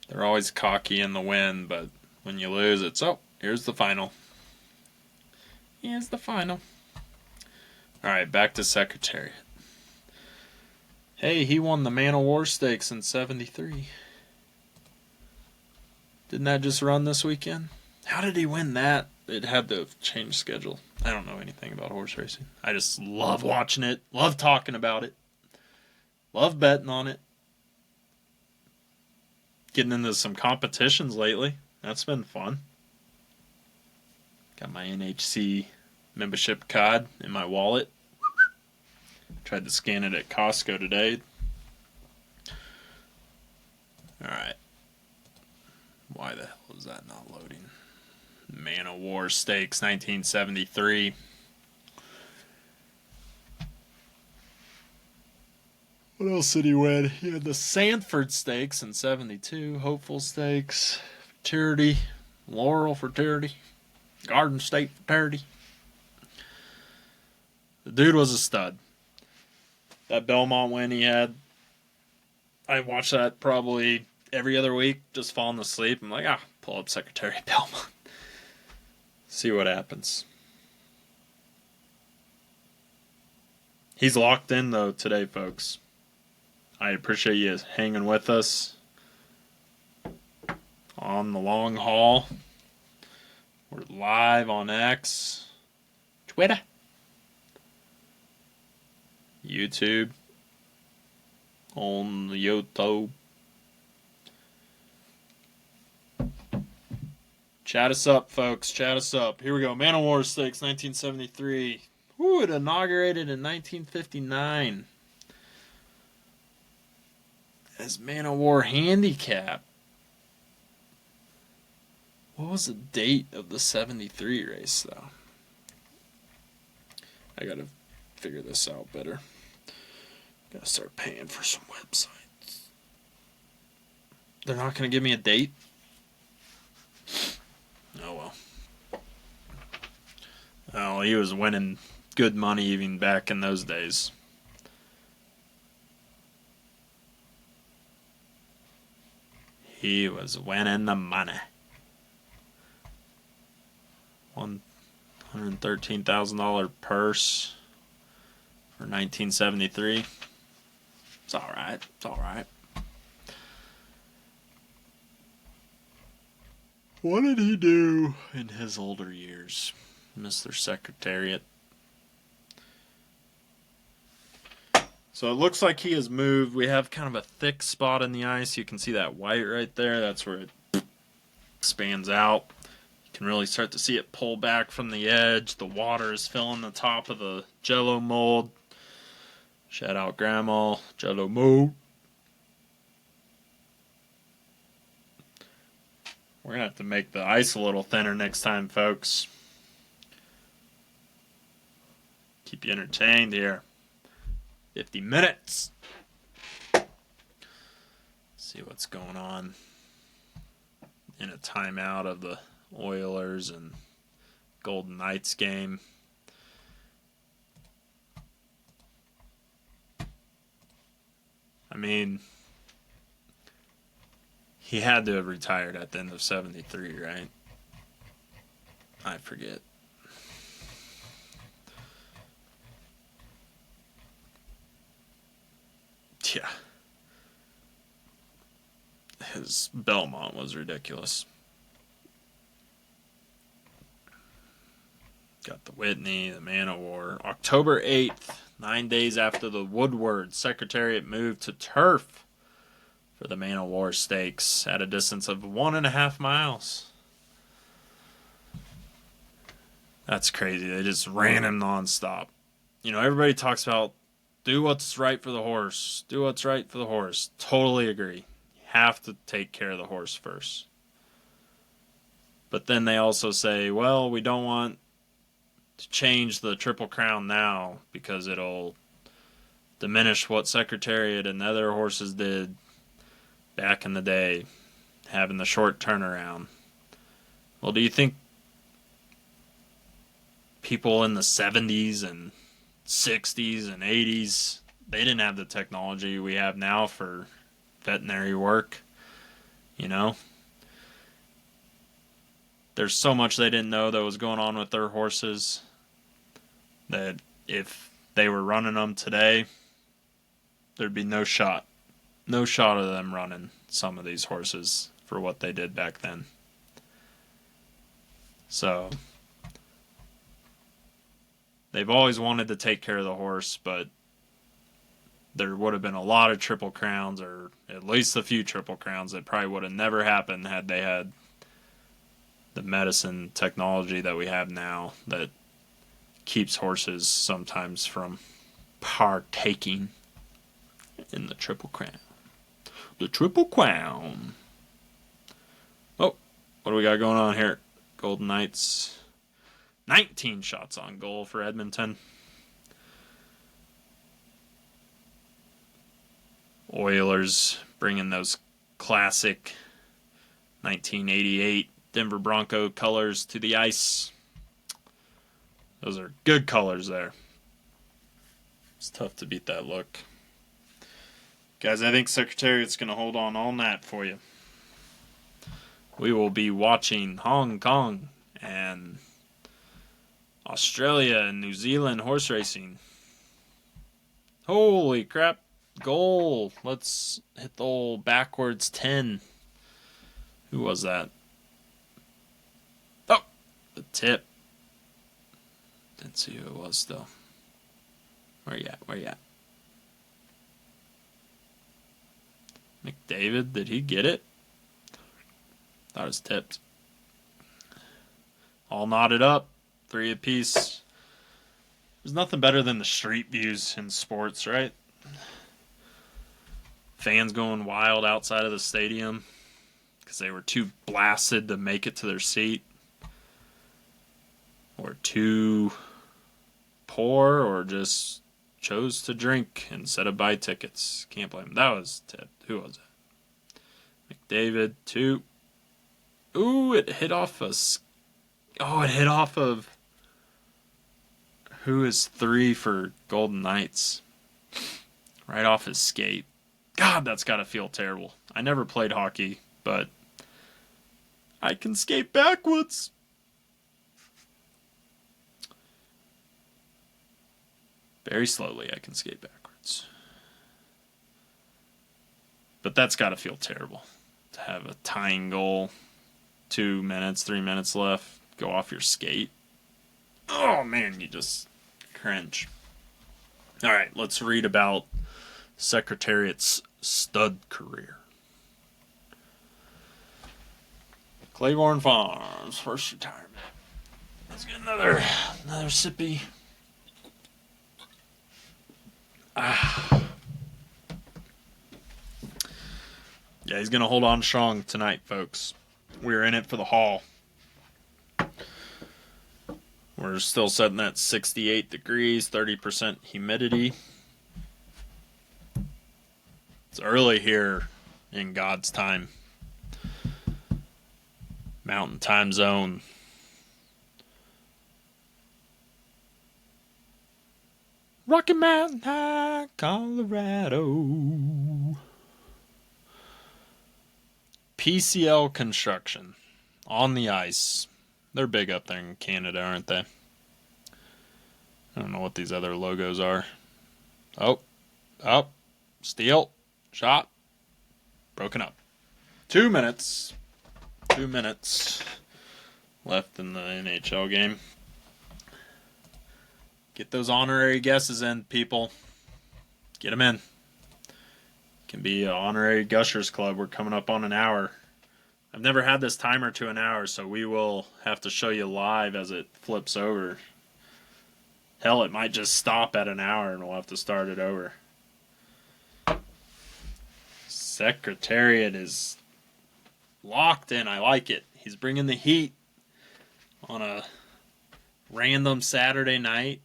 They're always cocky in the win, but when you lose, it's, oh, here's the final. Here's the final. Alright, back to Secretariat. Hey, he won the Man of War Stakes in 73. Didn't that just run this weekend? How did he win that? It had to have changed schedule. I don't know anything about horse racing. I just love watching it. Love talking about it. Love betting on it. Getting into some competitions lately. That's been fun. Got my NHC membership card in my wallet. Tried to scan it at Costco today. Alright. Why the hell is that not loading? Man of War Stakes, 1973. What else did he win? He had the Sanford Stakes in '72, Hopeful Stakes, Fraternity, Laurel Fraternity, Garden State Fraternity. The dude was a stud. That Belmont win he had, I watched that probably every other week, just falling asleep. I'm like, pull up Secretary Belmont. See what happens. He's locked in, though, today, folks. I appreciate you hanging with us on the long haul. We're live on X, Twitter, YouTube, on the YouTube. Chat us up, folks. Chat us up. Here we go. Man of War Stakes, 1973. Ooh, it inaugurated in 1959 as Man of War Handicap. What was the date of the 73 race, though? I gotta figure this out better. Gotta start paying for some websites. They're not gonna give me a date? Oh well. Oh, he was winning good money even back in those days. He was winning the money. $113,000 purse for 1973. It's alright. It's alright. What did he do in his older years, Mr. Secretariat? So it looks like he has moved. We have kind of a thick spot in the ice. You can see that white right there. That's where it expands out. You can really start to see it pull back from the edge. The water is filling the top of the Jello mold. Shout out Grandma, Jello mold. We're going to have to make the ice a little thinner next time, folks. Keep you entertained here. 50 minutes. See what's going on in a timeout of the Oilers and Golden Knights game. I mean, he had to have retired at the end of 73, right? I forget. Yeah. His Belmont was ridiculous. Got the Whitney, the Man of War. October 8th, 9 days after the Woodward Secretariat moved to turf for the Man of War Stakes at a distance of 1.5 miles. That's crazy. They just ran him nonstop. You know, everybody talks about do what's right for the horse. Do what's right for the horse. Totally agree. You have to take care of the horse first. But then they also say, well, we don't want to change the Triple Crown now because it'll diminish what Secretariat and other horses did back in the day, having the short turnaround. Well, do you think people in the 70s and 60s and 80s, they didn't have the technology we have now for veterinary work? You know? There's so much they didn't know that was going on with their horses that if they were running them today, there'd be no shot. No shot of them running some of these horses for what they did back then. So they've always wanted to take care of the horse, but there would have been a lot of Triple Crowns, or at least a few Triple Crowns, that probably would have never happened had they had the medicine technology that we have now that keeps horses sometimes from partaking in the Triple Crown. The Triple Crown. Oh, what do we got going on here? Golden Knights. 19 shots on goal for Edmonton. Oilers bringing those classic 1988 Denver Bronco colors to the ice. Those are good colors there. It's tough to beat that look. Guys, I think Secretariat's going to hold on all night for you. We will be watching Hong Kong and Australia and New Zealand horse racing. Holy crap. Goal. Let's hit the old backwards 10. Who was that? Oh, the tip. Didn't see who it was though. Where you at? Where you at? McDavid, did he get it? Thought it was tipped. All knotted up. 3 apiece. There's nothing better than the street views in sports, right? Fans going wild outside of the stadium because they were too blasted to make it to their seat. Or too poor, or just chose to drink instead of buy tickets. Can't blame him. That was tipped. Who was it? McDavid, 2. Ooh, it hit off a... Oh, it hit off of... Who is 3 for Golden Knights? Right off his skate. God, that's got to feel terrible. I never played hockey, but I can skate backwards. Very slowly, I can skate backwards. But that's got to feel terrible. To have a tying goal, 2 minutes, 3 minutes left, go off your skate. Oh, man, you just cringe. All right, let's read about Secretariat's stud career. Claiborne Farms, first retirement. Let's get another sippy. Yeah, he's going to hold on strong tonight, folks. We're in it for the haul. We're still sitting at 68 degrees, 30% humidity. It's early here in God's time. Mountain time zone. Rocky Mountain High, Colorado. PCL Construction on the ice. They're big up there in Canada, aren't they? I don't know what these other logos are. Oh, steal, shot, broken up. 2 minutes. 2 minutes left in the NHL game. Get those honorary guesses in, people. Get them in. Can be an honorary Gushers Club. We're coming up on an hour. I've never had this timer to an hour, so we will have to show you live as it flips over. Hell, it might just stop at an hour and we'll have to start it over. Secretariat is locked in. I like it. He's bringing the heat on a random Saturday night.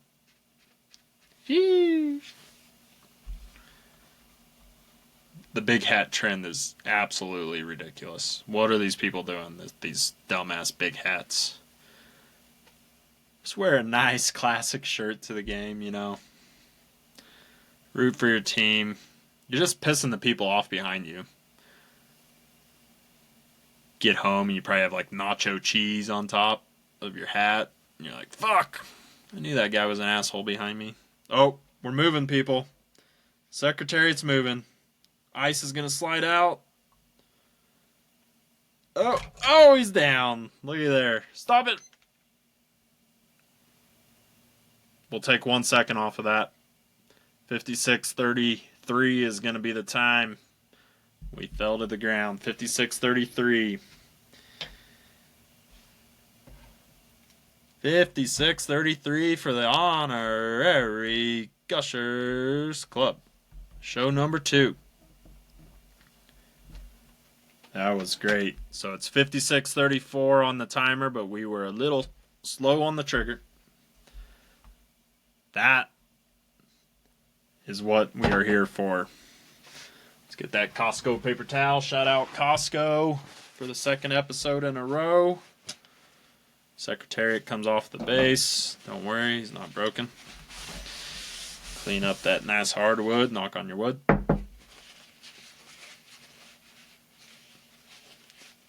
Phew. The big hat trend is absolutely ridiculous. What are these people doing? These dumbass big hats. Just wear a nice classic shirt to the game, you know. Root for your team. You're just pissing the people off behind you. Get home and you probably have like nacho cheese on top of your hat. And you're like, fuck. I knew that guy was an asshole behind me. Oh, we're moving, people. Secretariat's moving. Ice is going to slide out. Oh, he's down. Look at there. Stop it. We'll take 1 second off of that. 56:33 is going to be the time. We fell to the ground. 56:33. 56:33 for the honorary Gushers Club. Show number 2. That was great. So it's 56:34 on the timer, but we were a little slow on the trigger. That is what we are here for. Get that Costco paper towel. Shout out Costco for the second episode in a row. Secretariat comes off the base. Don't worry, he's not broken. Clean up that nice hardwood. Knock on your wood.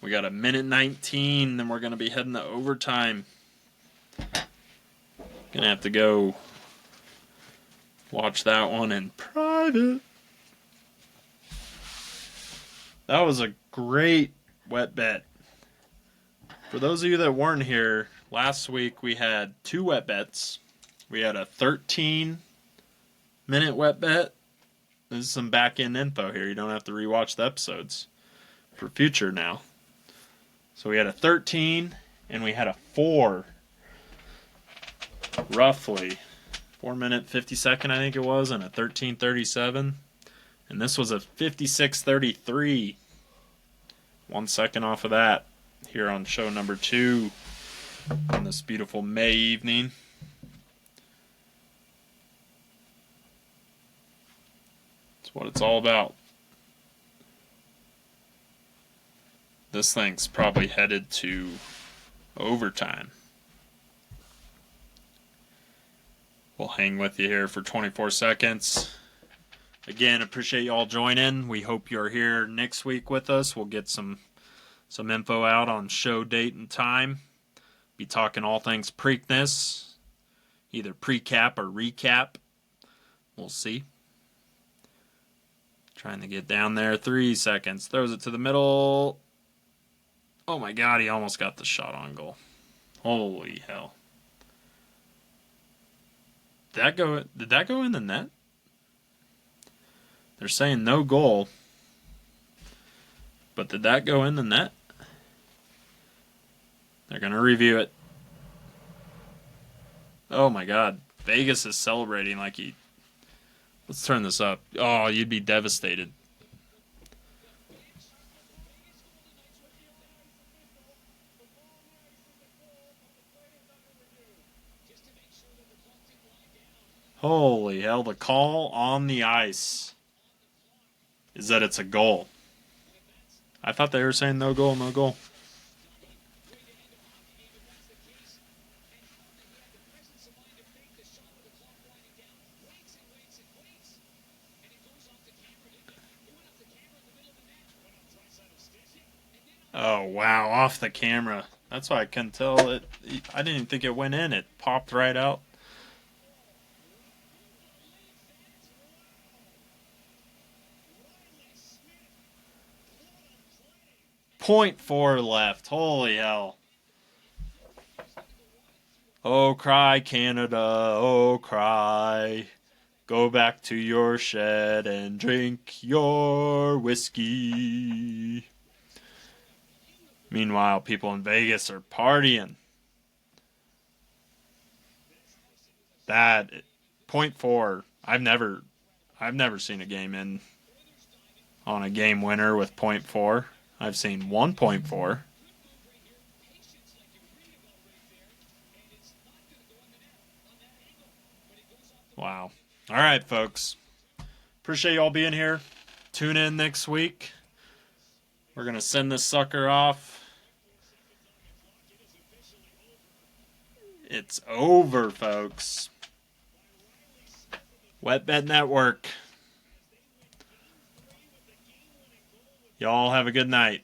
We got a minute 19, then we're going to be heading to overtime. Gonna have to go watch that one in private. That was a great wet bet. For those of you that weren't here, last week we had 2 wet bets. We had a 13-minute wet bet. This is some back-end info here. You don't have to rewatch the episodes for future now. So we had a 13 and we had a 4. Roughly 4-minute 50-second, I think it was, and a 13:37. And this was a 56:33. 1 second off of that here on show number 2 on this beautiful May evening. That's what it's all about. This thing's probably headed to overtime. We'll hang with you here for 24 seconds. Again, appreciate y'all joining. We hope you're here next week with us. We'll get some info out on show date and time. Be talking all things Preakness, either pre-cap or recap. We'll see. Trying to get down there. 3 seconds. Throws it to the middle. Oh my God, he almost got the shot on goal. Holy hell. Did that go in the net? They're saying no goal. But did that go in the net? They're going to review it. Oh my God. Vegas is celebrating like he... Let's turn this up. Oh, you'd be devastated. Holy hell, the call on the ice is that it's a goal. I thought they were saying no goal, no goal. Oh, wow, off the camera. That's why I couldn't tell it. I didn't even think it went in. It popped right out. .4 left. Holy hell. Oh, cry, Canada. Oh, cry. Go back to your shed and drink your whiskey. Meanwhile, people in Vegas are partying. That .4. I've never seen a game in on a game winner with .4. I've seen 1.4. Wow. All right, folks. Appreciate y'all being here. Tune in next week. We're going to send this sucker off. It's over, folks. Wet Bet Network. Y'all have a good night.